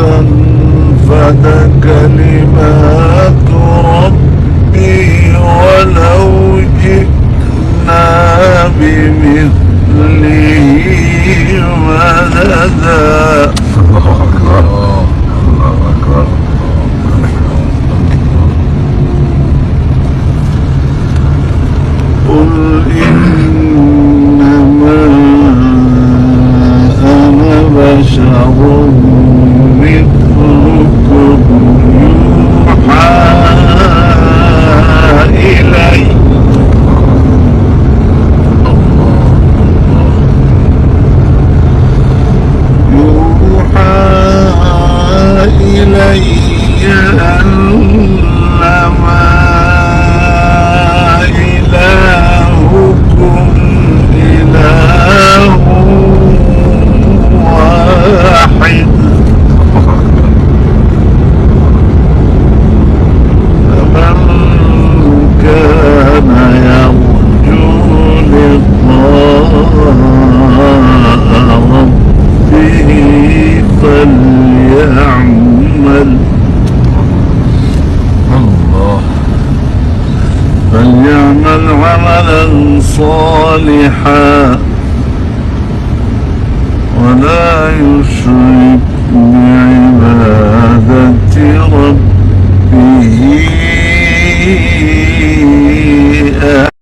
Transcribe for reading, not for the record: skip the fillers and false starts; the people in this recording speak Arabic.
تنفد كلمات ربي ولو جئنا بمثله مددا. الله أكبر الله أكبر. قل إنما أنا بشر مثلكم يوحى إلي أنما إلهكم إله واحد فمن كان يرجو لقاء ربه فليعمل عملا صالحا ولا يشرك بعبادة ربه